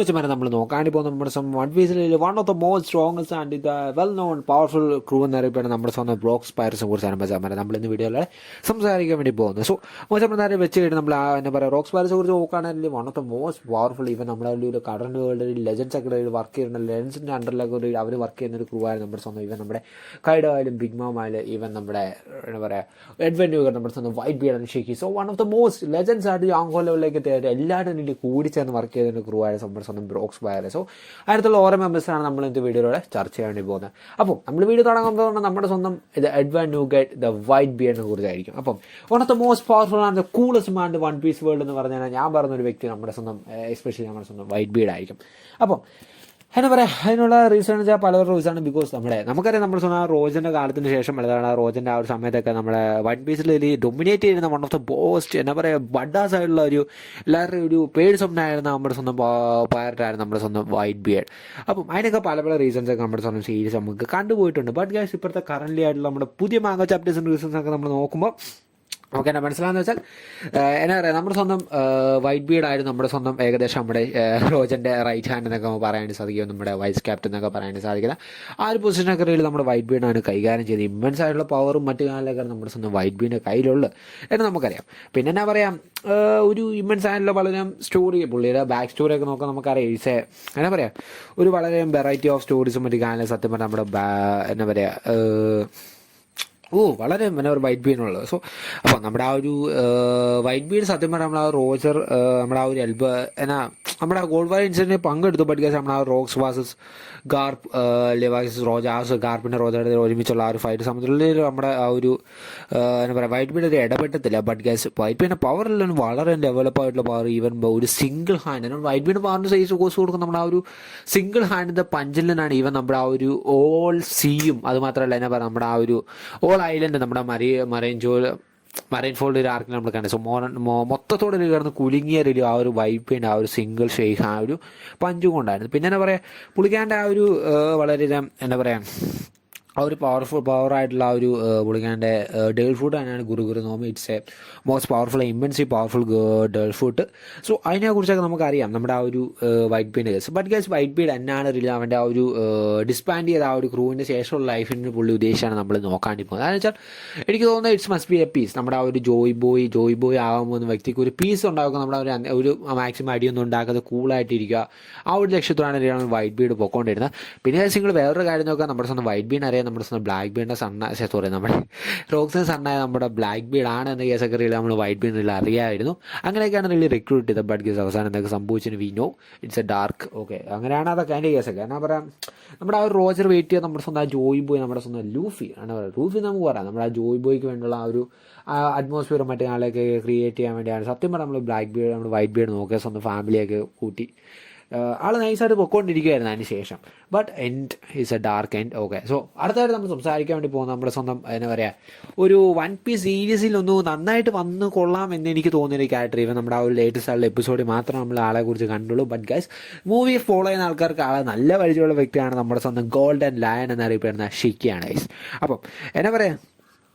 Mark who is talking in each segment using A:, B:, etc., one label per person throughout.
A: വെച്ചുമാരെ നമ്മൾ നോക്കാണ്ടി പോകുന്ന നമ്മുടെ സ്വന്തം വൺ പീസിൽ one of the most strongest and the well known powerful crew എന്നറിയപ്പെടുന്ന നമ്മുടെ സ്വന്തം ബ്രോക്ക് സ്പൈറസിനെ കുറിച്ചാണ് വെച്ചാൽ നമ്മൾ ഇന്ന് വീഡിയോയിൽ സംസാരിക്കാൻ വേണ്ടി പോകുന്നത്. സോ മോശം വെച്ച് കഴിഞ്ഞാൽ നമ്മൾ എന്താ പറയുക റോക്ക് സ്പൈറസിനെ കുറിച്ച് നോക്കുകയാണെങ്കിൽ one of the most powerful even നമ്മുടെ ഒരു കറണ്ട് വേൾഡിൽ ലെജൻസ് ഒക്കെ വർക്ക് ചെയ്യുന്ന ലെജൻസിൻ്റെ അണ്ടറിലൊക്കെ ഒരു അവർ വർക്ക് ചെയ്യുന്ന ഒരു ക്രൂ ആയിരുന്നു നമ്മുടെ സ്വന്തം ഈവൻ നമ്മുടെ കൈഡോ ആയാലും ബിഗ് മാം ആയാലും ഈവൻ നമ്മുടെ എന്താ പറയുക എഡ്വൻ ന്യൂഗർ നമ്മുടെ സ്വന്തം white beard shaky. So one of the most legends ആയിട്ട് യാങ്കോ ലെവലിലേക്ക് എത്തിയായിട്ട് എല്ലാവരും വേണ്ടി കൂടി ചേർന്ന് വർക്ക് ചെയ്ത ക്രൂ ആയ നമ്മുടെ സ്വന്തം ബ്രോക്ക് സ്പൈറസ്. സോ അതിനകത്തുള്ള ഓരോ മെമ്പേഴ്സാണ് നമ്മൾ ഇന്നത്തെ വീഡിയോയിലൂടെ ചർച്ച ചെയ്യാൻ വേണ്ടി പോകുന്നത്. അപ്പം നമ്മൾ വീഡിയോ തുടങ്ങുമ്പോൾ നമ്മുടെ സ്വന്തം ഇത് എഡ്വൻ ന്യൂഗേറ്റ് ദ വൈറ്റ് ബിയർഡിനെ കുറിച്ചായിരിക്കും. അപ്പം one of the most powerful and the coolest man one piece world എന്ന് പറഞ്ഞാൽ ഞാൻ പറഞ്ഞൊരു വ്യക്തി നമ്മുടെ സ്വന്തം എസ്പെഷ്യലി നമ്മുടെ സ്വന്തം വൈറ്റ് ബിയർഡ് ആയിരിക്കും. അപ്പം എന്താ പറയുക അതിനുള്ള റീസൺ എന്ന് വെച്ചാൽ പല റീസണാണ്. ബിക്കോസ് നമുക്കറിയാം നമ്മുടെ സ്വന്തം റോജൻ്റെ കാലത്തിന് ശേഷം അതാണ് റോജൻ്റെ ആ ഒരു സമയത്തൊക്കെ നമ്മുടെ വൺ പീസിൽ ഡൊമിനേറ്റ് ചെയ്യുന്ന വൺ ഓഫ് ദ ബോസ്റ്റ് എന്താ പറയുക ബഡാസ് ആയിട്ടുള്ള ഒരു എല്ലാവരുടെയും ഒരു പേര് സ്വപ്നമായിരുന്ന നമ്മുടെ സ്വന്തം പൈററ്റായിരുന്നു നമ്മുടെ സ്വന്തം വൈറ്റ് ബിയർഡ്. അപ്പം അതിനൊക്കെ പല റീസൺസൊക്കെ നമ്മുടെ സ്വന്തം സീരീസ് നമുക്ക് കണ്ടുപോയിട്ടുണ്ട്. ബട്ട് ഗൈസ് ഇപ്പോഴത്തെ കറൻ്റ് ആയിട്ടുള്ള നമ്മുടെ പുതിയ മാംഗോ ചാപ്റ്റേഴ്സിൻ്റെ റീസൺസൊക്കെ നമ്മൾ നോക്കുമ്പോൾ ഓക്കെ എന്നാ മനസ്സിലാന്ന് വെച്ചാൽ എന്നാ പറയുക നമ്മുടെ സ്വന്തം വൈറ്റ് ബീഡ് ആയിരുന്നു നമ്മുടെ സ്വന്തം ഏകദേശം നമ്മുടെ റോജൻ്റെ റൈറ്റ് ഹാൻഡ് എന്നൊക്കെ പറയാൻ സാധിക്കും, നമ്മുടെ വൈസ് ക്യാപ്റ്റൻ എന്നൊക്കെ പറയാൻ സാധിക്കുന്ന ആ ഒരു പൊസിഷനൊക്കെ റീൽ നമ്മുടെ വൈറ്റ് ബീഡാണ് കൈകാര്യം ചെയ്ത് ഇമ്മൻസ് ആയിട്ടുള്ള പവറും മറ്റു കാലങ്ങളൊക്കെ നമ്മുടെ സ്വന്തം വൈറ്റ് ബീഡിൻ്റെ കയ്യിലുള്ളു എന്ന് നമുക്കറിയാം. പിന്നെ എന്നാ പറയാം ഒരു ഇമ്മൻസ് ആയിട്ടുള്ള വളരെ സ്റ്റോറി പുള്ളിയുടെ ബാക്ക് സ്റ്റോറിയൊക്കെ നോക്കാൻ നമുക്കറിയാം. ഈസ് എന്നാ പറയാ ഒരു വളരെ വെറൈറ്റി ഓഫ് സ്റ്റോറീസും മറ്റു കാലം സത്യം പറഞ്ഞാൽ നമ്മുടെ എന്താ പറയുക വളരെ ഒരു വൈറ്റ് ബീഡിനുള്ളത്. സോ അപ്പോൾ നമ്മുടെ ആ ഒരു വൈറ്റ് ബീഡ് സത്യം പറഞ്ഞാൽ നമ്മൾ ആ റോജർ നമ്മുടെ ആ ഒരു എന്നാ നമ്മുടെ ആ ഗോൾഡ് വാർ ഇൻസിഡൻറ്റിൽ പങ്കെടുത്തു. ബട്ട് ഗൈസ് നമ്മുടെ ആ റോക്സ് വാസസ് ഗാർപ്പ് ലെവാസ് റോജാസ് ഗാർപ്പിൻ്റെ റോജയുടെ ഒരുമിച്ചുള്ള ആ ഒരു ഫൈറ്റ് സമയത്തിൽ നമ്മുടെ ആ ഒരു എന്താ പറയുക വൈറ്റ് ബീഡ് ഒരു ഇടപെട്ടത്തില്ല. ബട്ട് ഗൈസ് വൈറ്റ് ബീഡിൻ്റെ പവറിലും വളരെ ഡെവലപ്പ് ആയിട്ടുള്ള പവർ ഈവൻ ഒരു സിംഗിൾ ഹാൻഡ് വൈറ്റ് ബീഡ് പവറിൻ്റെ സൈസ് കോഴ്സ് കൊടുക്കുന്ന നമ്മുടെ ആ ഒരു സിംഗിൾ ഹാൻഡിൻ്റെ പഞ്ചലിനാണ് ഈവൻ നമ്മുടെ ആ ഒരു ഓൾ സീയും അത് മാത്രമല്ല എന്നാ പറയുക നമ്മുടെ ആ ഒരു ഓൾ ഐലൻഡ് നമ്മുടെ മറൈൻ ഫോൾഡ് ഒരു ആർക്കിൽ നമ്മൾ കണ്ടത്. സോ മൊത്തത്തോടെ കിടന്ന് കുലുങ്ങിയ ആ ഒരു വൈപ്പിൻ്റെ ആ ഒരു സിംഗിൾ ഷെയ്ക്ക് ആ ഒരു പഞ്ചും കൊണ്ടായിരുന്നു. പിന്നെ എന്താ പറയുക പുള്ളിക്കാൻ്റെ ആ ഒരു വളരെ എന്താ പറയുക ആ ഒരു പവറായിട്ടുള്ള ആ ഒരു പുള്ളിക്കാൻ്റെ ഡേൾ ഫുഡ് തന്നെയാണ് ഗുരു നോമി. It's a most powerful immense powerful devil fruit. So അതിനെക്കുറിച്ചൊക്കെ നമുക്കറിയാം നമ്മുടെ ആ ഒരു white beard case. But guys white beard എന്നാണ് അവൻ്റെ ആ ഒരു ഡിസ്പാൻഡ് ചെയ്ത ആ ഒരു ക്രൂവിൻ്റെ ശേഷമുള്ള ലൈഫിന് പുള്ളി ഉദ്ദേശിച്ചാണ് നമ്മൾ നോക്കാണ്ടി പോകുന്നത്. അതെന്ന് വെച്ചാൽ എനിക്ക് തോന്നുന്നത് it's must be a piece. നമ്മുടെ ആ ഒരു ജോയ് ബോയ് ആകാൻ പോകുന്ന വ്യക്തിക്ക് ഒരു പീസ് ഉണ്ടാക്കുക, നമ്മുടെ ഒരു മാക്സിമം അടിയൊന്നും ഉണ്ടാക്കാതെ കൂളായിട്ടിരിക്കുക, ആ ഒരു ലക്ഷ്യത്തോടാണ് വൈറ്റ് ബീഡ് പൊക്കോണ്ടിരുന്നത്. പിന്നെ നിങ്ങൾ വേറൊരു കാര്യം നോക്കുക, നമ്മുടെ സ്വന്തം വൈറ്റ് ബീഡ് അറിയാം നമ്മുടെ സ്വന്തം ബ്ലാക്ക് ബീഡിൻ്റെ നമ്മുടെ റോക്സിൻ്റെ സണ്ണായ നമ്മുടെ ബ്ലാക്ക് ബീഡ് ആണ് എന്ന കേസൊക്കെ റിയൽ നമ്മൾ വൈറ്റ് ബീഡിൽ അറിയാമായിരുന്നു. അങ്ങനെയൊക്കെയാണ് റിയലി റിക്രൂട്ട് ചെയ്തത്. ബട്ട് കേസ് അവസാനം എന്തൊക്കെ സംഭവിച്ചതിന് we know it's a dark. Okay അങ്ങനെയാണ് അതൊക്കെ അതിൻ്റെ കേസൊക്കെ. എന്നാ പറയാം നമ്മുടെ ആ ഒരു റോജർ വെയിറ്റ് ചെയ്ത് നമ്മുടെ സ്വന്തം ആ ജോയ് ബോയ് നമ്മുടെ സ്വന്തം ലൂഫി ആണ് പറയുക. ലൂഫി നമുക്ക് പറയാം നമ്മുടെ ആ ജോയ് ബോയ്ക്ക് വേണ്ടിയുള്ള ആ ഒരു അറ്റ്മോസ്ഫിയർ മറ്റേ ആളെയൊക്കെ ക്രിയേറ്റ് ചെയ്യാൻ വേണ്ടിയാണ് സത്യം പറഞ്ഞാൽ നമ്മൾ ബ്ലാക്ക് ബീഡ് നമ്മൾ വൈറ്റ് ബീഡ് നോക്കിയ സ്വന്തം ഫാമിലിയൊക്കെ കൂട്ടി ആൾ നൈസായിട്ട് പൊക്കോണ്ടിരിക്കുകയായിരുന്നു അതിന് ശേഷം. But end is A dark end. Okay so അടുത്തായിട്ട് നമ്മൾ സംസാരിക്കാൻ വേണ്ടി പോകുന്ന നമ്മുടെ സ്വന്തം എന്താ പറയുക ഒരു വൺ പീസ് സീരീസിലൊന്നും നന്നായിട്ട് വന്ന് കൊള്ളാം എന്ന് എനിക്ക് തോന്നിയൊരു ക്യാരക്ടർ ഈവൻ നമ്മുടെ ആ ഒരു ലേറ്റസ്റ്റ് ആളുടെ എപ്പിസോഡിൽ മാത്രം നമ്മൾ ആളെ കുറിച്ച് കണ്ടുള്ളൂ. ബട്ട് ഗൈസ് മൂവി ഫോളോ ചെയ്യുന്ന ആൾക്കാർക്ക് ആളെ നല്ല പരിചയമുള്ള വ്യക്തിയാണ് നമ്മുടെ സ്വന്തം ഗോൾഡൻ ലയൺ എന്നറിയപ്പെടുന്ന ഷിക്കിയാണ് ഗൈസ്. അപ്പം എന്നാ പറയുക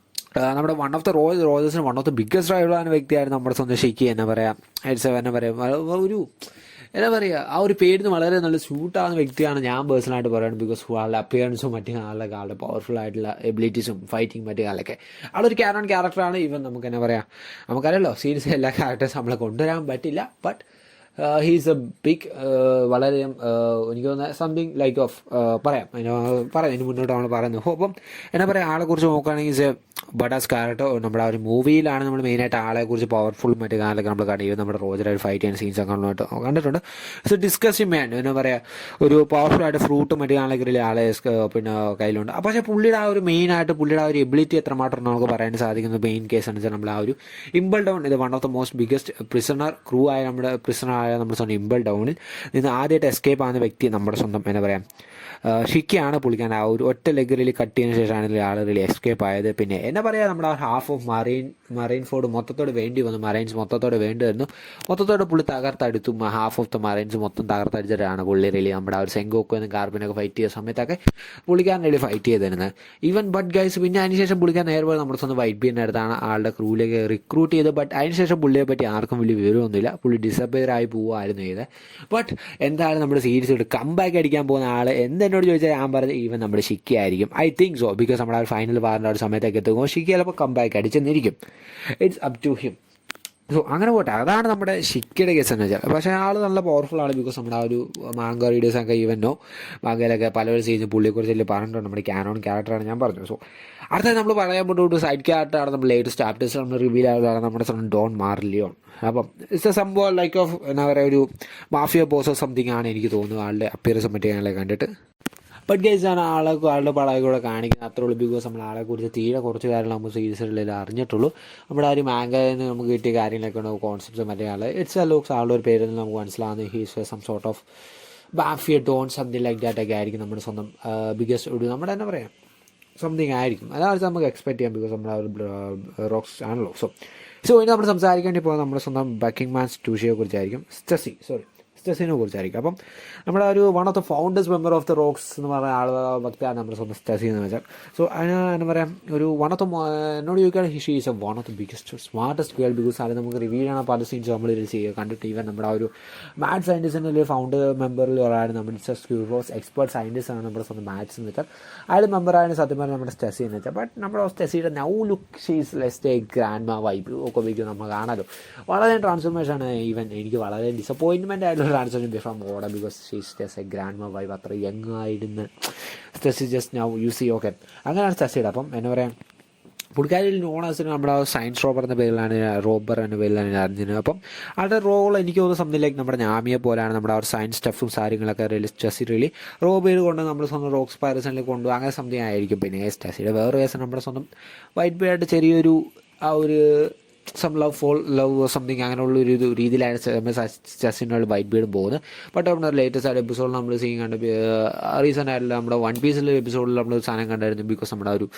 A: നമ്മുടെ വൺ ഓഫ് ദ റോജസിന് വൺ ഓഫ് ദ ബിഗ്ഗസ്റ്റ് ആയിട്ടുള്ള വ്യക്തിയായിരുന്നു നമ്മുടെ സ്വന്തം ഷിക്കി എന്നാ പറയുക. എന്നാ പറയുക ഒരു എന്താ പറയുക ആ ഒരു പേരിന് വളരെ നല്ല സ്യൂട്ടാകുന്ന വ്യക്തിയാണ് ഞാൻ പേഴ്സണലായിട്ട് പറയുന്നത്. ബിക്കോസ് ആളുടെ അപ്പിയറൻസും മറ്റു കാലൊക്കെ ആളുടെ പവർഫുൾ ആയിട്ടുള്ള എബിലിറ്റീസും ഫൈറ്റിങ് മറ്റു കാലൊക്കെ ആളൊരു ക്യാരക്ടറാണ്. ഈവൻ നമുക്ക് എന്നാ പറയുക നമുക്കറിയാലോ സീരീസ് എല്ലാ ക്യാരക്ടേഴ്സും നമ്മളെ കൊണ്ടുവരാൻ പറ്റില്ല. ബട്ട് ഹീസ് എ ബിഗ് വളരെ എനിക്ക് തോന്നുന്നത് സംതിങ് ലൈക്ക് ഓഫ് പറയാം ഇതിന് മുന്നോട്ട് നമ്മൾ പറയുന്നത്. അപ്പം എന്നാ പറയുക ആളെക്കുറിച്ച് നോക്കുകയാണെങ്കിൽ ഈസ് എ ബഡാസ് ക്യാരക്ടർ. നമ്മുടെ ആ ഒരു മൂവിയിലാണ് നമ്മൾ മെയിനായിട്ട് ആളെക്കുറിച്ച് പവർഫുൾ മറ്റു കാലൊക്കെ നമ്മൾ കണ്ടു. നമ്മുടെ റോജറായിട്ട് ഫൈറ്റ് ചെയ്യുന്ന സീൻസൊക്കെ കണ്ടിട്ടുണ്ട്. സോ ഡിസ്കസിങ് മാൻ എന്നാ പറയുക ഒരു പവർഫുൾ ആയിട്ട് ഫ്രൂട്ടും മറ്റു കാലൊക്കെ ആളെ പിന്നെ കയ്യിലുണ്ട്. പക്ഷേ പുള്ളിയുടെ ആ ഒരു മെയിനായിട്ട് പുള്ളിയുടെ ആ ഒരു എബിലിറ്റി എത്രമാത്രം നമുക്ക് പറയാൻ സാധിക്കുന്നത് മെയിൻ കേസ് എന്ന് വെച്ചാൽ നമ്മൾ ആ ഒരു ഇമ്പിൾ ഡൗൺ ഇത് one of the most biggest prisoner crew ആയ നമ്മുടെ നമ്മുടെ സ്വന്തം ഇമ്പിൾ ഡൗണിൽ നിന്ന് ആദ്യമായിട്ട് എസ്കേപ്പ് ആകുന്ന വ്യക്തി നമ്മുടെ സ്വന്തം എന്താ പറയുക ഷിക്കിയാണ്. പുള്ളിക്കാൻ ആ ഒരു ഒറ്റ ലെഗ് കട്ട് ചെയ്തതിന് ശേഷമാണ് ആൾ എസ്കേപ്പ് ആയത്. പിന്നെ എന്നാ പറയുക, നമ്മുടെ ഹാഫ് ഓഫ് മറൈൻ ഫോർഡ് മൊത്തത്തോട് വേണ്ടി വന്നു, മറൈൻസ് മൊത്തത്തോടെ വേണ്ടി വരുന്നു, മൊത്തത്തോടെ പുള്ളി തകർത്തെടുത്തു. ഹാഫ് ഓഫ് ദ മറൈൻസ് മൊത്തം തകർത്തടിച്ചിട്ടാണ് പുള്ളി റിലി നമ്മുടെ ആ ഒരു സെങ്കോക്കോ എന്നും കാർബിനൊക്കെ ഫൈറ്റ് ചെയ്ത സമയത്തൊക്കെ പുള്ളിക്കാരൻ റിലി ഫൈറ്റ് ചെയ്തിരുന്നത്. ഈവൻ ബട്ട് ഗൈസ് പിന്നെ അതിനുശേഷം പുള്ളിക്കാൻ നേരെ നമ്മുടെ സ്വന്തം വൈറ്റ് ബീൻ്റെ അടുത്താണ് ആളുടെ ക്രൂവിലേക്ക് റിക്രൂട്ട് ചെയ്ത്. ബട്ട് അതിനുശേഷം പുള്ളിയെ പറ്റി ആർക്കും വലിയ വിവരമൊന്നുമില്ല, പുള്ളി ഡിസപ്പിയർ ആയി പോവുമായിരുന്നു ചെയ്തത്. ബട്ട് എന്തായാലും നമ്മുടെ സീരീസ് ഇട്ട് കംബാക്ക് അടിക്കാൻ പോകുന്ന ആൾ എന്തെന്നോട് ചോദിച്ചാൽ ഞാൻ പറഞ്ഞത് ഈവൻ നമ്മുടെ ഷിക്കി ആയിരിക്കും. ഐ തിങ്ക് സോ, ബിക്കോസ് നമ്മുടെ ആ ഒരു ഫൈനൽ വാറിൻ്റെ ഒരു സമയത്തേക്ക് എത്തുമ്പോൾ ഷിക്കി ചിലപ്പോൾ കംബാക്ക് അടിച്ചെന്നിരിക്കും. It's up to him. So അങ്ങനെ പോട്ടെ, അതാണ് നമ്മുടെ ഷിക്കിയുടെ കേസ് എന്ന് വെച്ചാൽ. പക്ഷേ ആൾ നല്ല പവർഫുൾ ആണ്, ബിക്കോസ് നമ്മുടെ ആ ഒരു മാങ്ക റീഡേഴ്സൊക്കെ ഈവനോ മാങ്കയിലൊക്കെ പല സീസൺ പുള്ളിയെക്കുറിച്ച് പറഞ്ഞിട്ടുണ്ട്, നമ്മുടെ ക്യാനോൺ ക്യാരക്ടറാണ് ഞാൻ പറഞ്ഞു. സോ അടുത്ത നമ്മൾ പറയാൻ പോയിട്ട് സൈഡ് ക്യാരക്ടറാണ് നമ്മൾ ലേറ്റസ്റ്റ് ആർട്ടിസ്റ്റ് നമ്മൾ റിവീൽ ആയതാണ് നമ്മുടെ സ്വന്തം ഡോൺ മാർലിയോൺ. അപ്പം ഇറ്റ്സ് എ സംഭവം ലൈക്ക് ഓഫ് എന്താ പറയുക, ഒരു മാഫിയ ബോസോ സംതിങ് ആണ് എനിക്ക് തോന്നുന്നു ആളുടെ അപ്പിയറൻസ് മറ്റേ ആളെ കണ്ടിട്ട്. ബട്ട് ഗൈസ് ആണ് ആളുടെ പടമായി കൂടെ കാണിക്കുന്നത് അത്രേ ഉള്ളൂ, ബിക്കോസ് നമ്മൾ ആളെക്കുറിച്ച് തീരെ കുറച്ച് കാര്യങ്ങൾ നമുക്ക് സീരീസിലെല്ലാം അറിഞ്ഞിട്ടുള്ളൂ. നമ്മുടെ ആ ഒരു മാങ്കയിൽ നിന്ന് നമുക്ക് കിട്ടിയ കാര്യങ്ങളൊക്കെ ഉണ്ട്, കോൺസെപ്റ്റ്സ് മറ്റേ ആൾ ഇറ്റ്സ് എ ലുക്സ് ആളുടെ ഒരു പേരിൽ നിന്ന് നമുക്ക് മനസ്സിലാവുന്നത് he's some sort of mafia don something like that ഒക്കെ ആയിരിക്കും നമ്മുടെ സ്വന്തം ബിഗ്ഗസ്റ്റ് ഒരു നമ്മുടെ എന്താ പറയാം സംതിങ് ആയിരിക്കും. അതാണ് നമുക്ക് എക്സ്പെക്ട് ചെയ്യാം, ബിക്കോസ് നമ്മുടെ ആ ഒരു റോക്സ് ആണല്ലോ. സോ ഇനി നമ്മൾ സംസാരിക്കേണ്ടി പോകുന്നത് നമ്മുടെ സ്വന്തം ബക്കിംഗ്മാൻ സ്റ്റൂഷിയെ കുറിച്ചായിരിക്കും, സ്റ്റെസിനെ കുറിച്ചായിരിക്കും. അപ്പം നമ്മുടെ ഒരു one of the founders member of the rocks എന്ന് പറഞ്ഞ ആൾ ഭക്തിയാണ് നമ്മുടെ സ്വന്തം സ്റ്റെസി എന്ന് വെച്ചാൽ. സോ അതിന് എന്താ പറയുക, ഒരു വൺ ഓഫ് ദ എന്നോട് ചോദിക്കുകയാണെങ്കിൽ she is A one of the biggest smartest girl, because അത് നമുക്ക് റിവീൽ ചെയ്യണ പല സീൻസ് നമ്മൾ ചെയ്യുക കണ്ടിട്ട്. ഈവൻ നമ്മുടെ ആ ഒരു മാഡ് സയൻറ്റിസ്റ്റിൻ്റെ ഒരു ഫൗണ്ടർ മെമ്പറിൽ ഒരാൾ നമ്മുടെ ക്യൂറോസ് എക്സ്പേർട്ട് സയൻറ്റിസ്റ്റ് ആണ് നമ്മുടെ സ്വന്തം മാത്സ് എന്ന് വെച്ചാൽ. അയാൾ മെമ്പറാണ് സത്യം പറഞ്ഞാൽ നമ്മുടെ സ്റ്റെസി എന്ന് വെച്ചാൽ. ബട്ട് നമ്മുടെ സ്റ്റെസിയുടെ now look she's lest a grandma vibe ഒക്കെ ഉപയോഗിക്കും നമ്മൾ കാണാമല്ലോ. വളരെ ട്രാൻസ്ഫോർമേഷനാണ്. ഈവൻ എനിക്ക് വളരെ ഡിസപ്പോയിൻമെൻ്റ് ആയിട്ടുള്ള transformation from order, because she's just A grandma vibe. അത്ര യങ് ആയിരുന്നു സ്റ്റെസി just now you C okay. അങ്ങനെയാണ് സ്റ്റെസിയുടെ. അപ്പം എന്താ പറയുക, പുള്ളിക്കാരിൽ നോണേഴ്സിന് നമ്മുടെ സയൻസ് റോബർ എന്ന പേരിലാണ് അറിഞ്ഞത്. അപ്പം ആളുടെ റോൾ എനിക്ക് തോന്നുന്ന സംതിങ് ലൈക്ക് നമ്മുടെ നാമിയെ പോലെയാണ്. നമ്മുടെ ആ ഒരു സയൻസ് സ്റ്റഫും കാര്യങ്ങളൊക്കെ സ്റ്റെസി റിലി റോബേൽ കൊണ്ട് നമ്മൾ സ്വന്തം റോക്സ് പൈറസിലേക്ക് കൊണ്ടുപോകും, അങ്ങനെ സംതിങ് ആയിരിക്കും. പിന്നെ സ്റ്റെസിയുടെ വേറെ കേസ് നമ്മുടെ സ്വന്തം വൈറ്റ് ബേർഡ് ചെറിയൊരു ആ ഒരു സം ലവ് സംതിങ് അങ്ങനെയുള്ള ഒരു രീതിയിലാണ് സ്റ്റെസിനോട് വൈറ്റ് ബീഡും പോകുന്നത്. ബട്ട് നമ്മുടെ ലേറ്റസ്റ്റ് ആയിട്ട് എപ്പിസോഡിൽ നമ്മൾ സീൻ കണ്ട് റീസെൻ്റ് ആയിട്ടുള്ള നമ്മുടെ വൺ പീസിലെ എപ്പിസോഡിൽ നമ്മൾ സാധനം കണ്ടായിരുന്നു. ബിക്കോസ് നമ്മുടെ ഒരു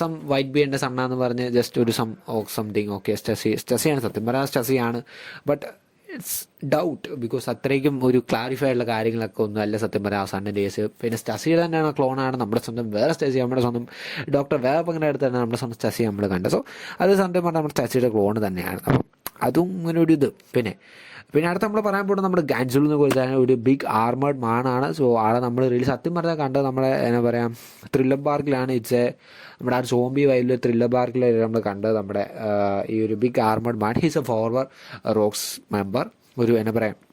A: സം വൈറ്റ് ബീഡിൻ്റെ സണ്ണാന്ന് പറഞ്ഞ് ജസ്റ്റ് ഒരു സംതിങ് ഓക്കെ സ്റ്റെസിയാണ്, സത്യം പറയാൻ സ്റ്റെസിയാണ്. ബട്ട് ഇറ്റ്സ് ഡൗട്ട്, ബിക്കോസ് അത്രയ്ക്കും ഒരു ക്ലാരിഫൈ ആയിട്ടുള്ള കാര്യങ്ങളൊക്കെ ഒന്നും അല്ല സത്യം പറയാം അവസാനൻ്റെ കേസ്. പിന്നെ സ്റ്റെസിയുടെ തന്നെയാണ് ക്ലോണാണ് നമ്മുടെ സ്വന്തം വേറെ സ്റ്റെസി, നമ്മുടെ സ്വന്തം ഡോക്ടർ വേപ്പങ്ങനെ അടുത്ത് തന്നെ നമ്മുടെ സ്വന്തം സ്റ്റെസി നമ്മൾ കണ്ടത്. സോ അത് സത്യം പറഞ്ഞാൽ നമ്മുടെ സ്റ്റെസിയുടെ ക്ലോണ് തന്നെയാണ്. അപ്പം അതും ഇങ്ങനെ ഒരു ഇത്. പിന്നെ അടുത്ത് നമ്മൾ പറയാൻ പോകുന്നത് നമ്മുടെ ഗാൻസുളിനെ കുറിച്ചാണ്. ഒരു ബിഗ് ആർമേഡ് മാനാണ്. സോ ആളെ നമ്മൾ റിലീസ് സത്യം പറഞ്ഞാൽ കണ്ടത് നമ്മുടെ എന്താ പറയുക ത്രില്ലർ പാർക്കിലാണ്. നമ്മുടെ ആ സോംബി വൈലിൽ ത്രില്ലർ പാർക്കിൽ നമ്മൾ കണ്ടത് നമ്മുടെ ഈ ഒരു big armed man. He's a former Rocks member, ഒരു എന്താ പറയുക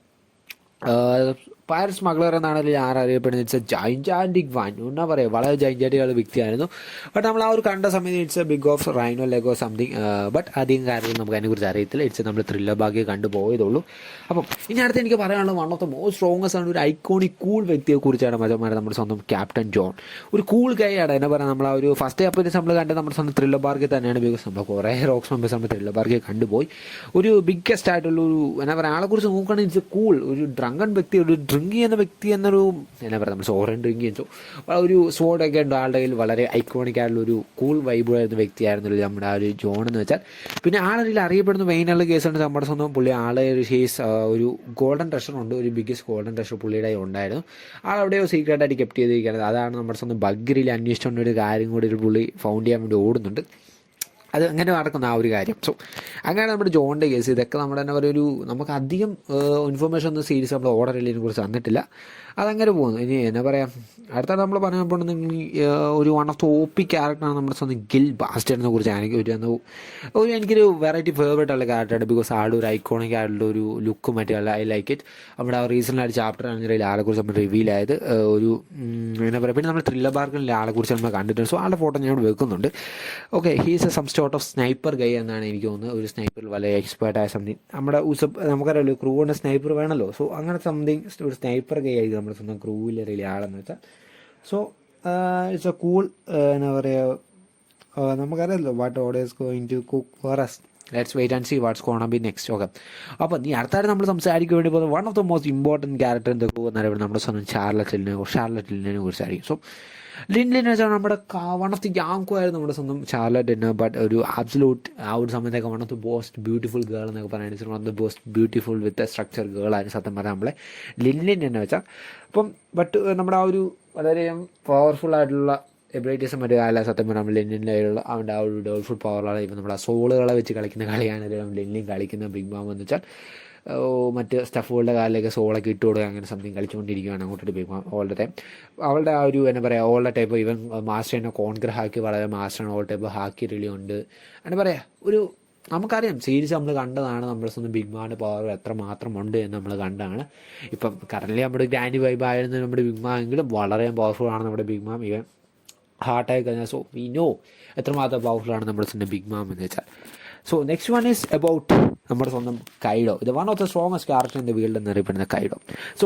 A: പയർ സ്മഗ്ലർ എന്നാണ് ആരറിയപ്പെടുന്നത്. ഇറ്റ്സ് എ ജൈൻജാൻറ്റിക് വൺ എന്നാ പറയുക, വളരെ ജൈൻജാൻറ്റിക്കുള്ള വ്യക്തിയായിരുന്നു. ബട്ട് നമ്മൾ ആ ഒരു കണ്ട സമയത്ത് it's a big of rhino lego something. But അധികം കാര്യങ്ങൾ നമുക്ക് അതിനെക്കുറിച്ച് അറിയത്തില്ല. ഇറ്റ്സ് നമ്മൾ ത്രില്ലർ ഭാഗ്യം കണ്ടുപോയതുള്ളൂ. അപ്പം ഇനി അടുത്ത് എനിക്ക് പറയാനുള്ളത് one of the most strongest ആണ്, ഒരു ഐക്കോണിക് കൂൾ വ്യക്തിയെക്കുറിച്ചാണ് നമ്മുടെ സ്വന്തം ക്യാപ്റ്റൻ ജോൺ. ഒരു കൂൾ ഗൈ ആണ്. എന്നാ പറയുക, നമ്മൾ ആ ഒരു ഫസ്റ്റ് അപ്പിയറൻസ് നമ്മൾ കണ്ടത് നമ്മുടെ സ്വന്തം ത്രില്ലർ പാർക്കിൽ തന്നെയാണ്. ബിക്കോസ് നമ്മൾ കുറേ റോക്സ് മെമ്പേഴ്സ് നമ്മൾ ത്രില്ലർ പാർക്കിൽ കണ്ടുപോയി. ഒരു ബിഗ്ഗസ്റ്റ് ആയിട്ടുള്ള ഒരു എന്നാ പറയുക ആളെക്കുറിച്ച് നോക്കുകയാണെങ്കിൽ ഇറ്റ്സ് എ കൂൾ, ഒരു ഡ്രങ്കൺ വ്യക്തി, ഒരു ഡ്രിങ്ക് ചെയ്യുന്ന വ്യക്തി എന്നൊരു എന്നാ പറയുക നമ്മൾ സോറൻ ഡ്രിങ്ക് ചെയ്യുന്നു. ഒരു സ്വോർഡൊക്കെ ഉണ്ട് ആളുടെ കയ്യിൽ. വളരെ ഐക്കോണിക് ആയിട്ടുള്ള ഒരു കൂൾ വൈബായിരുന്ന വ്യക്തിയായിരുന്നല്ലോ നമ്മുടെ ആ ഒരു ജോൺ എന്ന് വെച്ചാൽ. പിന്നെ ആളതിൽ അറിയപ്പെടുന്ന മെയിനുള്ള കേസുണ്ട് നമ്മുടെ സ്വന്തം പുള്ളി ആളെ ഒരു ഷേസ് ഒരു ഗോൾഡൻ ട്രഷർ ഉണ്ട്, ഒരു ബിഗ്ഗസ്റ്റ് ഗോൾഡൻ ട്രഷർ പുള്ളിയുടെ ഉണ്ടായിരുന്നു. ആളെവിടെയോ സീക്രട്ടായിട്ട് കെപ്റ്റ് ചെയ്തിരിക്കുന്നത്. അതാണ് നമ്മുടെ സ്വന്തം ബഗ്ഗറിൽ അന്വേഷിച്ചുകൊണ്ട് ഒരു കാര്യം കൂടി ഒരു പുള്ളി ഫൗണ്ട് ചെയ്യാൻ വേണ്ടി ഓടുന്നുണ്ട്. അത് അങ്ങനെ നടക്കുന്ന ആ ഒരു കാര്യം. സോ അങ്ങനെ നമ്മുടെ ജോണിൻ്റെ കേസ് ഇതൊക്കെ നമ്മുടെ തന്നെ ഒരു നമുക്ക് അധികം ഇൻഫർമേഷൻ ഒന്നും സീരീസ് നമ്മൾ ഓർഡറിലിനെ കുറിച്ച് തന്നിട്ടില്ല. അതങ്ങനെ പോകുന്നു. ഇനി എന്നാ പറയാം, അടുത്താണ് നമ്മൾ പറയാൻ പോകുന്നത് ഒരു വൺ ഓഫ് ദ OP ക്യാരക്ടറാണ് നമ്മുടെ സ്വന്തം ഗിൽ ബാസ്റ്റേഡിനെ കുറിച്ച്. എനിക്കൊരു വെറൈറ്റി ഫേവറേറ്റ് ഉള്ള ക്യാരക്ടറാണ്. ബിക്കോസ് ആളുടെ ഒരു ഐക്കോണിക് ആയിട്ടുള്ള ഒരു ലുക്കും മറ്റുള്ള ഐ ലൈക്ക് ഇറ്റ്. നമ്മുടെ ആ റീസെൻ്റ് ആയിട്ട് ചാപ്റ്റർ ആണെങ്കിൽ ആളെക്കുറിച്ച് നമ്മൾ റിവീൽ ആയത് ഒരു എന്നാ പറയുക. പിന്നെ നമ്മൾ ത്രില്ലർ പാർക്കിലെ ആളെക്കുറിച്ച് നമ്മൾ കണ്ടിട്ടുണ്ട്. സോ ആളുടെ ഫോട്ടോ ഞാൻ വെക്കുന്നുണ്ട്. Okay, he's a some sort of sniper guy എന്നാണ് എനിക്ക് തോന്നുന്നത്. ഒരു സ്നൈപ്പറിൽ വളരെ എക്സ്പേർട്ടായ സംതിങ്. നമ്മുടെ നമുക്കറിയാലോ ക്രൂവിൻ്റെ സ്നൈപ്പർ വേണമല്ലോ. സോ അങ്ങനെ സംതിങ് ഒരു സ്നൈപ്പർ ഗൈ ആയിരിക്കും നമ്മുടെ സ്വന്തം ക്രൂവിലെ റിലി ആളെന്ന് വെച്ചാൽ. സോ ഇറ്റ്സ് എ കൂൾ എന്താ പറയുക, നമുക്കറിയാമല്ലോ what orders going to cook for us. Let's wait and see what's gonna be next. Okay, അപ്പോൾ നീ അടുത്തായിട്ട് നമ്മൾ സംസാരിക്കാൻ വേണ്ടി പോകുന്നത് one of the most important character എന്തൊക്കെ എന്നറിയുമ്പോൾ നമ്മുടെ സ്വന്തം ഷാർലറ്റിനെ കുറിച്ചായിരിക്കും. സോ ലിൻലിൻ വെച്ചാൽ നമ്മുടെ വൺ ഓഫ് ദി യാങ്കോ ആയിരുന്നു നമ്മുടെ സ്വന്തം ഷാർലറ്റ്. ബട്ട് ഒരു ആബ്സലൂട്ട് ആ ഒരു സമയത്തൊക്കെ one of the most beautiful girl എന്നൊക്കെ പറയുന്നത് one of the most beautiful with structure girl ആയിരുന്നു സത്യം പറഞ്ഞാൽ നമ്മളെ ലിൻലിൻ എന്ന് വെച്ചാൽ. അപ്പം ബട്ട് നമ്മുടെ ആ ഒരു വളരെയധികം പവർഫുൾ ആയിട്ടുള്ള എബിലിറ്റീസും മറ്റു കാല സത്യം പറഞ്ഞാൽ നമ്മൾ ലിൻലിൻ്റെ അവൻ്റെ ആ ഒരു ഡോൾഫുൾ പവറുള്ള ഇപ്പം നമ്മുടെ സോളുകളെ വെച്ച് കളിക്കുന്ന കളിയാണ് ലിൻലിൻ കളിക്കുന്ന ബിഗ് മാം എന്ന് വെച്ചാൽ. മറ്റ് സ്റ്റഫുകളുടെ കാലിലേക്ക് സോളൊക്കെ ഇട്ട് കൊടുക്കുക അങ്ങനെ സംതിങ് കളിച്ചുകൊണ്ടിരിക്കുകയാണ് അങ്ങോട്ട് big mom all the time. അവളുടെ ആ ഒരു എന്താ പറയുക ഓൾ ദ ടൈപ്പ് ഈവൻ മാസ്റ്ററിനെ കോൺഗ്രർ ഹാക്കി വളരെ മാസ്റ്ററാണ് ഓൾ ടൈപ്പ് ഹാക്കി റിലി ഉണ്ട് എന്താ പറയുക. ഒരു നമുക്കറിയാം സീരീസ് നമ്മൾ കണ്ടതാണ് നമ്മുടെ സ്വന്തം ബിഗ് മാമിൻ്റെ പവർ എത്രമാത്രം ഉണ്ട് എന്ന് നമ്മൾ കണ്ടാണ്. ഇപ്പം കറൻറ്റ്ലി നമ്മുടെ ഗ്രാൻഡ് വൈബ് ആയിരുന്നു നമ്മുടെ ബിഗ് മാം എങ്കിലും വളരെ പവർഫുൾ ആണ് നമ്മുടെ ബിഗ് മാം. ഈവൻ ഹാർട്ടായി കഴിഞ്ഞാൽ സോ വി നോ എത്രമാത്രം പവർഫുൾ ആണ് നമ്മുടെ സ്വന്തം ബിഗ് മാം എന്ന് വെച്ചാൽ. So next one is about നമ്മുടെ സ്വന്തം കൈഡോ. ഇത് one of the strongest character in the world എന്നറിയപ്പെടുന്ന കൈഡോ. സോ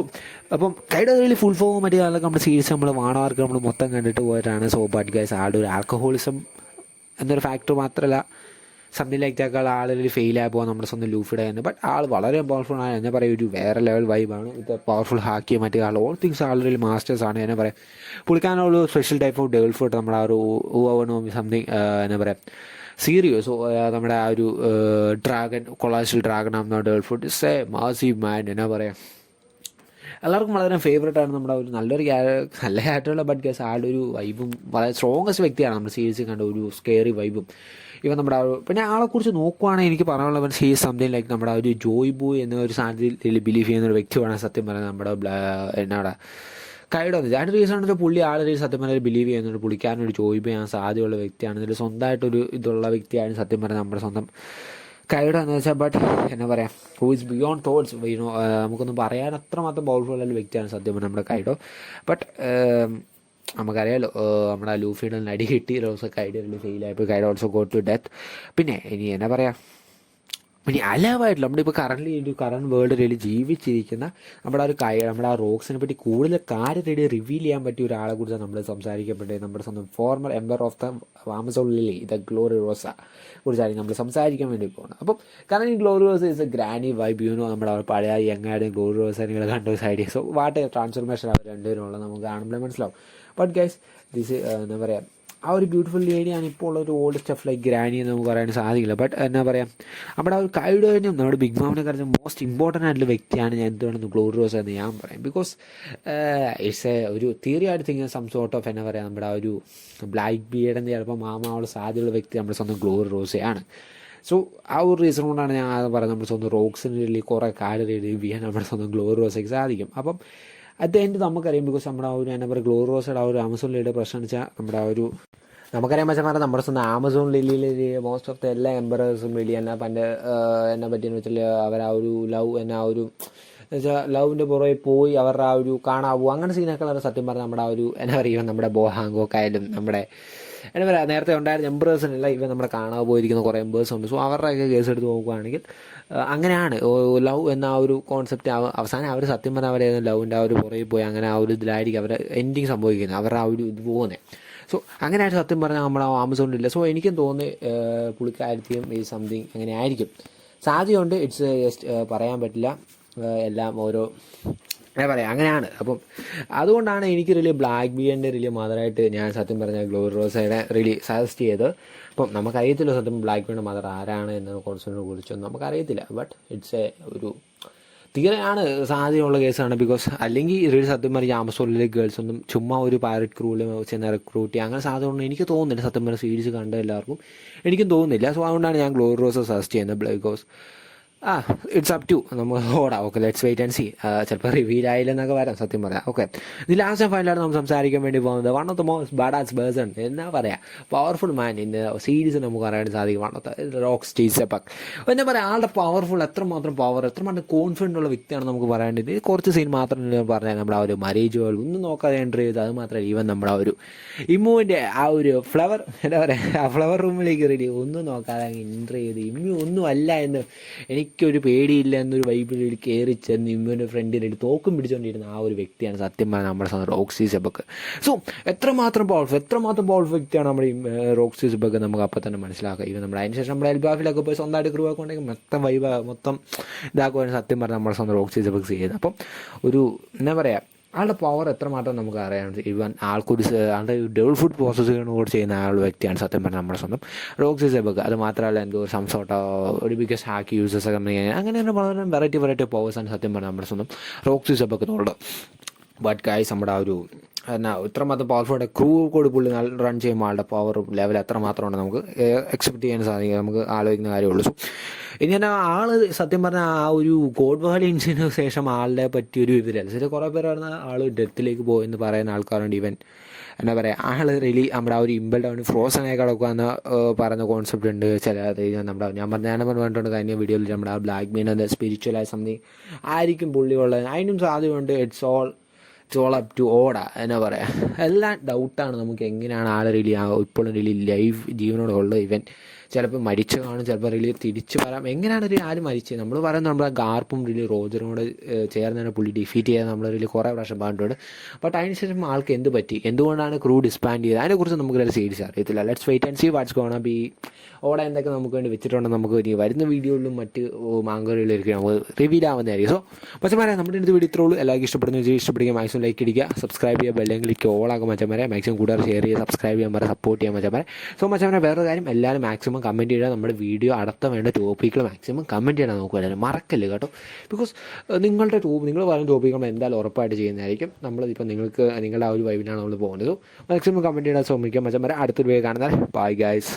A: അപ്പം കൈഡോ റിയലി ഫുൾ ഫോം മറ്റേ കാലത്ത് നമ്മുടെ സീരീസ് നമ്മൾ വാണവർക്ക് നമ്മൾ മൊത്തം കണ്ടിട്ട് പോയിട്ടാണ്. സോ ബട്ട് ഗൈസ് ആളുടെ ഒരു ആൽക്കഹോളിസം എന്നൊരു ഫാക്ടർ മാത്രമല്ല സംതിങ് ലൈക്ക് ദാറ്റ് ആളുകൾ ഫെയിലായി പോകാൻ നമ്മുടെ സ്വന്തം ലൂഫിയുടെ തന്നെ. ബട്ട് ആൾ വളരെ പവർഫുൾ ആണ് എന്നെ പറയും. ഒരു വേറെ ലെവൽ വൈബാണ് വിത്ത് പവർഫുൾ ഹാക്കി മറ്റേ ആൾ ഓൾ തിങ്സ് ആളുകളിൽ മാസ്റ്റേഴ്സ് ആണ് എന്നെ പറയാം. പുള്ളിക്കാനുള്ള സ്പെഷ്യൽ ടൈപ്പ് ഓഫ് ഡേൾ ഫുഡ് നമ്മുടെ ആ ഒരു സംതിങ് എന്നാ പറയുക സീരിയസ് നമ്മുടെ ആ ഒരു ഡ്രാഗൺ കൊളാഷ്യൽ ഡ്രാഗൺ ആകുന്ന ഡേൾ ഫുഡ് ഇസ് എ മാസീവ് മാൻ എന്നാ പറയാം. എല്ലാവർക്കും വളരെ ഫേവറേറ്റ് ആണ് നമ്മുടെ ഒരു നല്ല ക്യാരക്ടറുള്ള. ബട്ട് ഗസ് ആളുടെ ഒരു വൈബും വളരെ സ്ട്രോങ്ങസ്റ്റ് വ്യക്തിയാണ് നമ്മുടെ സീരീസിൽ കണ്ട ഒരു സ്കെയറി വൈബും. ഇവൻ നമ്മുടെ ആ പിന്നെ ആളെക്കുറിച്ച് നോക്കുവാണെങ്കിൽ എനിക്ക് പറയാനുള്ളത് ഹീ സംതിങ് ലൈക്ക് നമ്മുടെ ഒരു ജോയ് ബോയ് എന്ന ഒരു സാധനത്തിൽ ബിലീവ് ചെയ്യുന്ന ഒരു വ്യക്തിയാണ് സത്യം പറയുന്നത് നമ്മുടെ എന്നാടാ കൈഡോ. അതിൻ്റെ റീസൺ എന്ന് വെച്ചാൽ പുള്ളി ആളുകൾ സത്യം പറഞ്ഞാൽ ബിലീവ് ചെയ്യുന്നുണ്ട് പുള്ളിക്കാരനൊരു ജോയ് ബോയ് ചെയ്യാൻ സാധ്യതയുള്ള വ്യക്തിയാണ്. ഇതിൽ സ്വന്തമായിട്ടൊരു ഇതുള്ള വ്യക്തിയാണ് സത്യം പറഞ്ഞാൽ നമ്മുടെ സ്വന്തം കൈഡോ എന്ന് വെച്ചാൽ. ബട്ട് എന്നാ പറയുക ഹൂ ഇസ് ബിയോണ്ട് തോട്ട്സ് നമുക്കൊന്നും പറയാൻ അത്രമാത്രം പവർഫുൾ ഉള്ള വ്യക്തിയാണ് സത്യം പറഞ്ഞാൽ നമ്മുടെ കൈഡോ. ബട്ട് നമുക്കറിയാലോ നമ്മുടെ ലൂഫിയുടെ അടി കിട്ടി റോസ് കൈഡോ ഫെയിലായപ്പോൾ കൈഡോ ഓൾസോ ഗോ ടു ഡെത്ത്. പിന്നെ ഇനി എന്നാ പറയുക ഇനി അലവായിട്ടുള്ള നമ്മളിപ്പോൾ കറൻ്റ് ഒരു കറണ്ട് വേൾഡിൽ ജീവിച്ചിരിക്കുന്ന നമ്മുടെ നമ്മുടെ ആ റോക്സിനെ പറ്റി കൂടുതൽ കാര്യം റിവീൽ ചെയ്യാൻ പറ്റിയ ഒരാളെ കുറിച്ചാണ് നമ്മൾ സംസാരിക്കപ്പെട്ടത്. നമ്മുടെ സ്വന്തം former member of the Amazon Lily the Gloriosa കുറിച്ചായിരിക്കും നമ്മൾ സംസാരിക്കാൻ വേണ്ടി പോകുന്നത്. അപ്പം കാരണം ഈ Gloriosa is a granny vibe you know നമ്മുടെ പഴയ യങ്ങായിട്ട് ഗ്ലോറി റോസ നിങ്ങൾ കണ്ട ഒരു ഐഡിയ. സോ വാട്ട് ട്രാൻസ്ഫോർമേഷൻ അവർ രണ്ടുപേരും ഉള്ളത് നമുക്ക് കാണുമ്പോഴേ മനസ്സിലാവും. ബട്ട് ഗൈസ് ദിസ് എന്താ പറയുക ആ ഒരു ബ്യൂട്ടിഫുൾ ലേഡിയാണ് ഇപ്പോൾ ഉള്ള ഒരു ഓൾഡ് സ്റ്റഫ് ലൈക്ക് ഗ്രാനി എന്ന് നമുക്ക് പറയാൻ സാധിക്കില്ല. ബട്ട് എന്നാ പറയാം നമ്മുടെ ആ ഒരു കൈഡോനും നമ്മുടെ ബിഗ് മാമിനെ കാര്യം മോസ്റ്റ് ഇമ്പോർട്ടൻ്റ് ആയിട്ടുള്ള വ്യക്തിയാണ് ഞാൻ എന്തുകൊണ്ടെന്ന് ഗ്ലോറി റോസ് എന്ന് ഞാൻ പറയാം. ബിക്കോസ് ഇറ്റ്സ് എ ഒരു തിയറി ആയിട്ട് തിങ്ക് സം സോർട്ട് ഓഫ് എന്നാ പറയുക നമ്മുടെ ആ ഒരു ബ്ലാക്ക് ബിയർഡിൻ്റെ ചിലപ്പോൾ മാമാവുള്ള സാധ്യതയുള്ള വ്യക്തി നമ്മുടെ സ്വന്തം ഗ്ലോറി റോസയാണ്. സോ ആ ഒരു റീസൺ കൊണ്ടാണ് ഞാൻ പറയുന്നത് നമ്മുടെ സ്വന്തം റോക്സിൻ്റെ കുറേ കാര്യം റിവ്യൂ ചെയ്യാൻ നമ്മുടെ സ്വന്തം ഗ്ലോറി റോസയ്ക്ക് സാധിക്കും. അപ്പം അത് എൻ്റെ നമുക്കറിയാം ബിക്കോസ് നമ്മുടെ ആ ഒരു എന്നാ പറയുക ഗ്ലോറി റോസയുടെ ആ ഒരു ആമസോൺ ലില്ലിയുടെ പ്രശ്നം വെച്ചാൽ നമ്മുടെ ആ ഒരു നമുക്കറിയാൻ വെച്ചാൽ പറഞ്ഞാൽ നമ്മുടെ സ്വന്തം ആമസോൺ ലില്ലിയിൽ മോസ്റ്റ് ഓഫ് ദ എല്ലാ എംബറേഴ്സും വലിയ എന്നാ പണ്ട് എന്നെ പറ്റിയെന്ന് വെച്ചാൽ അവർ ആ ഒരു ലവ് എന്നാ ഒരു എന്ന് വെച്ചാൽ ലവിൻ്റെ പുറകെ പോയി അവരുടെ ആ ഒരു കാണാവൂ അങ്ങനെ സീനൊക്കെ ഉള്ള സത്യം പറഞ്ഞാൽ നമ്മുടെ ആ ഒരു എന്നാ പറയുക നമ്മുടെ ബോഹാങ്കോക്ക് ആയാലും നമ്മുടെ എന്നാ പറയുക നേരത്തെ ഉണ്ടായിരുന്ന എംബറേഴ്സിനല്ല ഇവ നമ്മുടെ കാണാതെ പോയിരിക്കുന്ന കുറേ എംബേഴ്സ് ഉണ്ട്. സോ അവരുടെയൊക്കെ കേസ് എടുത്ത് നോക്കുകയാണെങ്കിൽ അങ്ങനെയാണ് ലവ് എന്ന ആ ഒരു കോൺസെപ്റ്റ് അവസാനം അവർ സത്യം പറഞ്ഞാൽ അവരെ ലവിൻ്റെ ആ ഒരു പുറകെ പോയി അങ്ങനെ ആ ഒരു ഇതിലായിരിക്കും അവരെ എൻഡിങ് സംഭവിക്കുന്നത് അവരുടെ ആ ഒരു ഇത് പോകുന്നത്. സോ അങ്ങനെയായിട്ട് സത്യം പറഞ്ഞാൽ നമ്മുടെ ആമസോണിലില്ല. സോ എനിക്കും തോന്നി പുള്ളിക്കാരത്തെയും ഈ സംതിങ് അങ്ങനെ ആയിരിക്കും സാധ്യതയുണ്ട്. ഇറ്റ്സ് ജസ്റ്റ് പറയാൻ പറ്റില്ല എല്ലാം ഓരോ എന്താ പറയുക അങ്ങനെയാണ്. അപ്പം അതുകൊണ്ടാണ് എനിക്ക് റിലി ബ്ലാക്ക് ബിയറിൻ്റെ റിലി മദറായിട്ട് ഞാൻ സത്യം പറഞ്ഞാൽ ഗ്ലോറി റോസയുടെ റിലി സജസ്റ്റ് ചെയ്തത്. അപ്പം നമുക്കറിയത്തില്ല സത്യം ബ്ലാക്ക് ബിയറിൻ്റെ മദർ ആരാണ് എന്ന കോൺസെപ്റ്റിനെ കുറിച്ചൊന്നും നമുക്കറിയത്തില്ല. ബട്ട് ഇറ്റ്സ് എ ഒരു തീരെയാണ് സാധ്യതയുള്ള കേസാണ്. ബിക്കോസ് അല്ലെങ്കിൽ റിലി സത്യം പറഞ്ഞാൽ ആമസോണിലെ ഗേൾസ് ഒന്നും ചുമ്മാ ഒരു പൈററ്റ് ക്രൂവിൽ ചെന്ന് റിക്രൂട്ട് ചെയ്യുക അങ്ങനെ സാധ്യത ഉണ്ടെന്ന് എനിക്ക് തോന്നുന്നില്ല. സത്യം പറഞ്ഞാൽ സീരീസ് കണ്ട എല്ലാവർക്കും എനിക്കും തോന്നുന്നില്ല. സോ അതുകൊണ്ടാണ് ഞാൻ ഗ്ലോറി റോസ് സജസ്റ്റ് ചെയ്യുന്നത്. ബിക്കോസ് ഇറ്റ്സ് അപ് ടു നമുക്ക് ഓടാം. Okay let's wait and see. ചിലപ്പോൾ റിവീൽ ആയില്ലെന്നൊക്കെ വരാം സത്യം പറയാം. ഓക്കെ ഇത് ലാസ്റ്റ് ആൻഡ് ഫൈനലാണ് നമ്മൾ സംസാരിക്കാൻ വേണ്ടി പോകുന്നത്. One of the most ബാഡാസ് person എന്നാ പറയാ പവർഫുൾ മാൻ ഇൻ സീരീസ് നമുക്ക് പറയാൻ സാധിക്കും. വൺ ഓഫ് ദ റോക്ക് സ്റ്റീസെപ്പക് എന്നാ പറയാം ആളുടെ പവർഫുൾ എത്രമാത്രം പവർ എത്രമാത്രം കോൺഫിഡൻ്റ് ഉള്ള വ്യക്തിയാണ് നമുക്ക് പറയേണ്ടത്. കുറച്ച് സീൻ മാത്രം പറഞ്ഞാൽ നമ്മുടെ ആ ഒരു മാരേജ് വേൾഡ് ഒന്നും നോക്കാതെ എൻട്രി ചെയ്ത് അത് മാത്രമല്ല ഈവൻ നമ്മുടെ ആ ഒരു ഇമ്മുവിൻ്റെ ആ ഒരു ഫ്ലവർ എന്താ പറയുക ആ ഫ്ലവർ റൂമിലേക്ക് റെഡി ഒന്നും നോക്കാതെ എൻട്രി ചെയ്ത് ഇമ്മു ഒന്നും അല്ല എന്ന് എനിക്കൊരു പേടിയില്ല എന്നൊരു വൈബിൽ കയറി ചെന്ന് ഇമ്മുവിൻ്റെ ഫ്രണ്ടിന് തോക്കും പിടിച്ചുകൊണ്ടിരുന്ന ആ ഒരു വ്യക്തിയാണ് സത്യം പറഞ്ഞാൽ നമ്മുടെ സ്വന്തം റോക്സി സെബക്ക്. സോ എത്രമാത്രം പവർഫുൾ വ്യക്തിയാണ് നമ്മുടെ ഈ റോക്സി സെബക്ക് നമുക്ക് അപ്പം തന്നെ മനസ്സിലാക്കുക. ഇവ നമ്മുടെ അതിന് ശേഷം നമ്മുടെ എൽബാഫിലൊക്കെ പോയി സ്വന്തമായിട്ട് ക്രൂ ഒക്കെ ഉണ്ടെങ്കിൽ മൊത്തം വൈബ് മൊത്തം ഇതാക്കുവാൻ സത്യം പറഞ്ഞാൽ നമ്മുടെ സ്വന്തം റോക്സി സെബക്ക് ചെയ്യുന്നത്. അപ്പം ഒരു എന്താ പറയുക ആളുടെ പവർ എത്രമാത്രം നമുക്ക് അറിയാം. ഈവൻ ആൾക്കൊരു ആളുടെ ഡബിൾ ഫുഡ് പ്രോസസ്സ് കൂടെ ചെയ്യുന്ന വ്യക്തിയാണ് സത്യം പറഞ്ഞാൽ നമ്മുടെ സ്വന്തം റോക്സി സെബക്ക്. അത് മാത്രമല്ല എന്തോ സംസോട്ടോ ഒരു ബിഗസ്റ്റ് ഹാക്ക് യൂസേഴ്സ് അങ്ങനെ തന്നെ വളരെ വെറൈറ്റി പവേഴ്സാണ് സത്യം പറഞ്ഞാൽ നമ്മുടെ സ്വന്തം റോക്സി സെബക്കിനുള്ളത്. ബട്ട് ഗൈസ് നമ്മുടെ ആ ഒരു എന്നാ ഇത്രമാത്രം പവർഫുൾ ക്രൂ കൂടി പുള്ളി റൺ ചെയ്യുമ്പോൾ ആളുടെ പവർ ലെവൽ എത്രമാത്രം ഉണ്ട് നമുക്ക് എക്സ്പെക്ട് ചെയ്യാൻ സാധിക്കും, നമുക്ക് ആലോചിക്കുന്ന കാര്യമുള്ളൂ. സോ ഇനി തന്നെ ആൾ സത്യം പറഞ്ഞാൽ ആ ഒരു ഗോഡ് വാലി ഇൻസിഡൻറ്റിന് ശേഷം ആളുടെ പറ്റിയൊരു ഇതിലല്ല. ചില കുറേ പേർ പറഞ്ഞ ആൾ ഡെത്തിലേക്ക് പോയെന്ന് പറയുന്ന ആൾക്കാരുണ്ട്. ഈവൻ എന്താ പറയുക, ആൾ റിയലി നമ്മുടെ ആ ഒരു ഇമ്പൽഡ് അവന് ഫ്രോസൺ ആയി കിടക്കുകയെന്ന് പറയുന്ന കോൺസെപ്റ്റ് ഉണ്ട്. ചില നമ്മുടെ ഞാൻ പറഞ്ഞിട്ടുണ്ട് കഴിഞ്ഞ വീഡിയോയിൽ നമ്മുടെ ആ ബ്ലാക്ക് മീൻ സ്പിരിച്വലായ സംതിങ് ആയിരിക്കും പുള്ളിയുള്ളത്. അതിനും സാധ്യതയുണ്ട്. ഇറ്റ്സ് ഓൾ അപ്പ് ടു ഓടാ എന്നാ പറയാം. എല്ലാം ഡൗട്ടാണ് നമുക്ക് എങ്ങനെയാണ് ആൾ റിയലി ഇപ്പോഴും റിയലി ലൈഫ് ജീവനോട് ഉള്ളത്. ഇവൻ ചിലപ്പോൾ മരിച്ചു കാണും, ചിലപ്പോൾ റിയലി തിരിച്ചു വരാം. എങ്ങനെയാണ് റിയലി ആര് മരിച്ചത് നമ്മൾ പറയുന്നത് നമ്മുടെ ഗാർപ്പും റിയലി റോജറും കൂടെ ചേർന്നാണ് പുള്ളി ഡിഫീറ്റ് ചെയ്യാൻ നമ്മൾ റിയലി കുറേ പ്രാവശ്യം പറഞ്ഞിട്ടുണ്ട്. ബട്ട് അതിനുശേഷം ആൾക്ക് എന്ത് പറ്റി, എന്തുകൊണ്ടാണ് ക്രൂ ഡിസ്പാൻഡ് ചെയ്തത്, അതിനെക്കുറിച്ച് നമുക്ക് റിയലി സീരിയസ് അറിയത്തില്ല. Let's wait and see what's gonna be. ഓടെ എന്തൊക്കെ നമുക്ക് വേണ്ടി വെച്ചിട്ടുണ്ടെന്ന് നമുക്ക് ഇനി വരുന്ന വീഡിയോയിലും മറ്റ് മാങ്കറികളിലേക്ക് നമുക്ക് റിവീൽ ആവുന്നതായിരിക്കും. സോ മച്ചന്മാരെ നമ്മുടെ അടുത്ത് വീഡിയോ ഇത്രയുള്ളൂ. എല്ലാവർക്കും ഇഷ്ടപ്പെടുമെങ്കിൽ മാക്സിമം ലൈക്ക് അടിക്കുക, സബ്സ്ക്രൈബ് ചെയ്യുക, ബെല്ലൈക്കനിലേക്ക് ഓളാക്കും മച്ചന്മാരെ. മാക്സിമം കൂടുതൽ ഷെയർ ചെയ്യുക, സബ്സ്ക്രൈബ് ചെയ്യാൻ പറയാം, സപ്പോർട്ട് ചെയ്യാൻ മച്ചന്മാരെ. സോ മച്ചന്മാരെ വേറൊരു കാര്യം, എല്ലാവരും മാക്സിമം കമൻറ്റ് ചെയ്യുക. നമ്മുടെ വീഡിയോ അടുത്ത വേണ്ട ടോപ്പിക്കുകൾ മാക്സിമം കമൻറ്റ് ചെയ്യണം നമുക്ക് വരാൻ മറക്കല്ല് കേട്ടോ. ബിക്കോസ് നിങ്ങൾ പറയുന്ന ടോപ്പിക്ക് നമ്മൾ എന്തായാലും ഉറപ്പായിട്ട് ചെയ്യുന്നതായിരിക്കും. നമ്മളിപ്പോൾ നിങ്ങളുടെ ആ ഒരു വൈബിനാണ് നമ്മൾ പോകുന്നത്. സോ മാക്സിമം കമൻറ്റ് ചെയ്യാൻ ശ്രമിക്കാം മച്ചന്മാരെ. അടുത്തൊരു വീഡിയോ കാണുന്നത്. Bye guys.